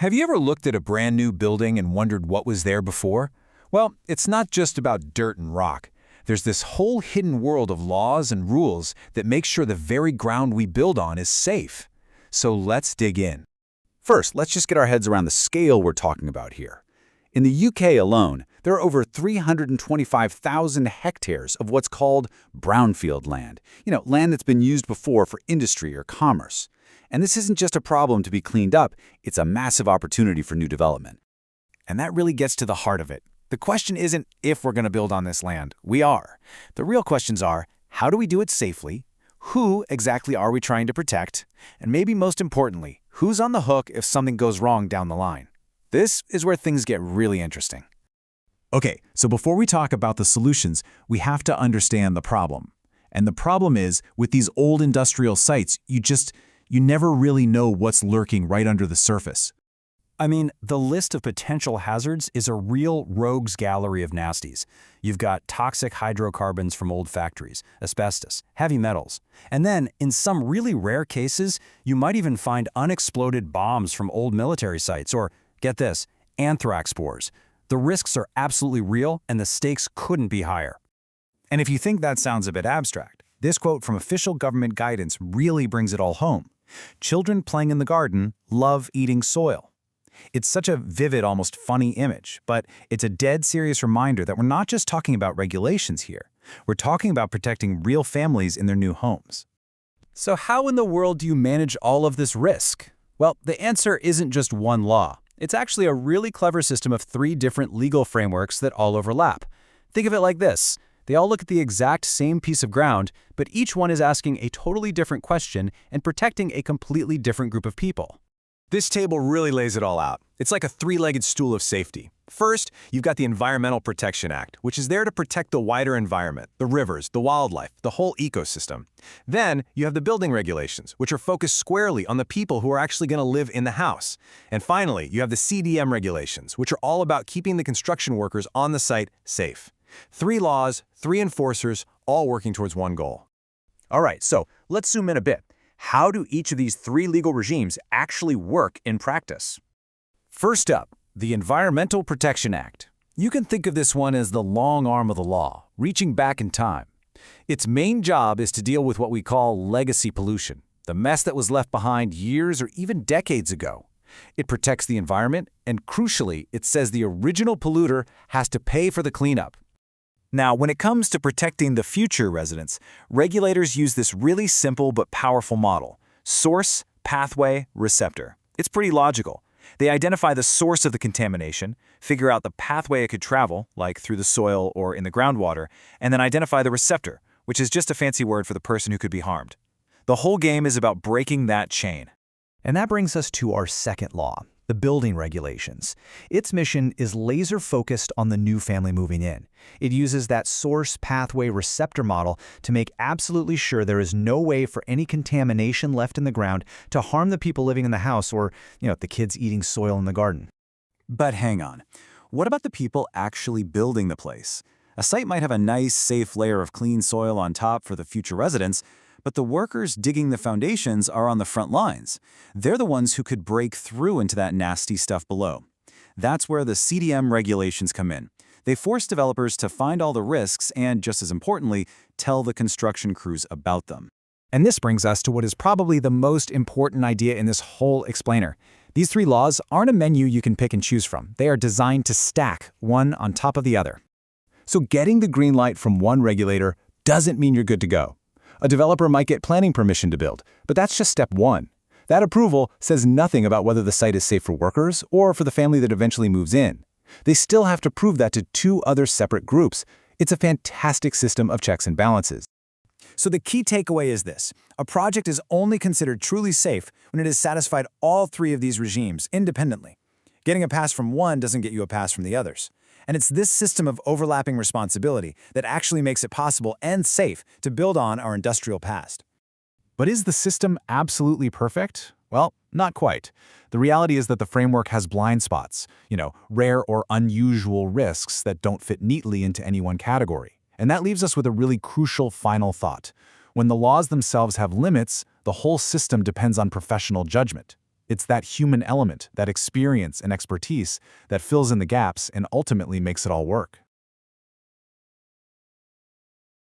Have you ever looked at a brand new building and wondered what was there before? Well, it's not just about dirt and rock. There's this whole hidden world of laws and rules that make sure the very ground we build on is safe. So let's dig in. First, let's just get our heads around the scale we're talking about here. In the UK alone, there are over 325,000 hectares of what's called brownfield land. Land that's been used before for industry or commerce. And this isn't just a problem to be cleaned up, it's a massive opportunity for new development. And that really gets to the heart of it. The question isn't if we're going to build on this land. We are. The real questions are, how do we do it safely? Who exactly are we trying to protect? And maybe most importantly, who's on the hook if something goes wrong down the line? This is where things get really interesting. Okay, so before we talk about the solutions, we have to understand the problem. And the problem is, with these old industrial sites, you never really know what's lurking right under the surface. I mean, the list of potential hazards is a real rogues gallery of nasties. You've got toxic hydrocarbons from old factories, asbestos, heavy metals. And then, in some really rare cases, you might even find unexploded bombs from old military sites or, get this, anthrax spores. The risks are absolutely real and the stakes couldn't be higher. And if you think that sounds a bit abstract, this quote from official government guidance really brings it all home. Children playing in the garden love eating soil. It's such a vivid, almost funny image, but it's a dead serious reminder that we're not just talking about regulations here. We're talking about protecting real families in their new homes. So how in the world do you manage all of this risk? Well, the answer isn't just one law. It's actually a really clever system of 3 different legal frameworks that all overlap. Think of it like this. They all look at the exact same piece of ground, but each one is asking a totally different question and protecting a completely different group of people. This table really lays it all out. It's like a 3-legged stool of safety. First, you've got the Environmental Protection Act, which is there to protect the wider environment, the rivers, the wildlife, the whole ecosystem. Then, you have the building regulations, which are focused squarely on the people who are actually going to live in the house. And finally, you have the CDM regulations, which are all about keeping the construction workers on the site safe. 3 laws, 3 enforcers, all working towards one goal. All right, so let's zoom in a bit. How do each of these 3 legal regimes actually work in practice? First up, the Environmental Protection Act. You can think of this one as the long arm of the law, reaching back in time. Its main job is to deal with what we call legacy pollution, the mess that was left behind years or even decades ago. It protects the environment, and crucially, it says the original polluter has to pay for the cleanup. Now, when it comes to protecting the future residents, regulators use this really simple but powerful model: source, pathway, receptor. It's pretty logical. They identify the source of the contamination, figure out the pathway it could travel, like through the soil or in the groundwater, and then identify the receptor, which is just a fancy word for the person who could be harmed. The whole game is about breaking that chain. And that brings us to our second law, the building regulations. Its mission is laser-focused on the new family moving in. It uses that source, pathway, receptor model to make absolutely sure there is no way for any contamination left in the ground to harm the people living in the house or, the kids eating soil in the garden. But hang on. What about the people actually building the place? A site might have a nice, safe layer of clean soil on top for the future residents, but the workers digging the foundations are on the front lines. They're the ones who could break through into that nasty stuff below. That's where the CDM regulations come in. They force developers to find all the risks and, just as importantly, tell the construction crews about them. And this brings us to what is probably the most important idea in this whole explainer. These 3 laws aren't a menu you can pick and choose from. They are designed to stack one on top of the other. So getting the green light from one regulator doesn't mean you're good to go. A developer might get planning permission to build, but that's just step 1. That approval says nothing about whether the site is safe for workers or for the family that eventually moves in. They still have to prove that to 2 other separate groups. It's a fantastic system of checks and balances. So the key takeaway is this: a project is only considered truly safe when it has satisfied all 3 of these regimes independently. Getting a pass from one doesn't get you a pass from the others. And it's this system of overlapping responsibility that actually makes it possible and safe to build on our industrial past. But is the system absolutely perfect? Well, not quite. The reality is that the framework has blind spots, rare or unusual risks that don't fit neatly into any one category. And that leaves us with a really crucial final thought. When the laws themselves have limits, the whole system depends on professional judgment. It's that human element, that experience and expertise that fills in the gaps and ultimately makes it all work.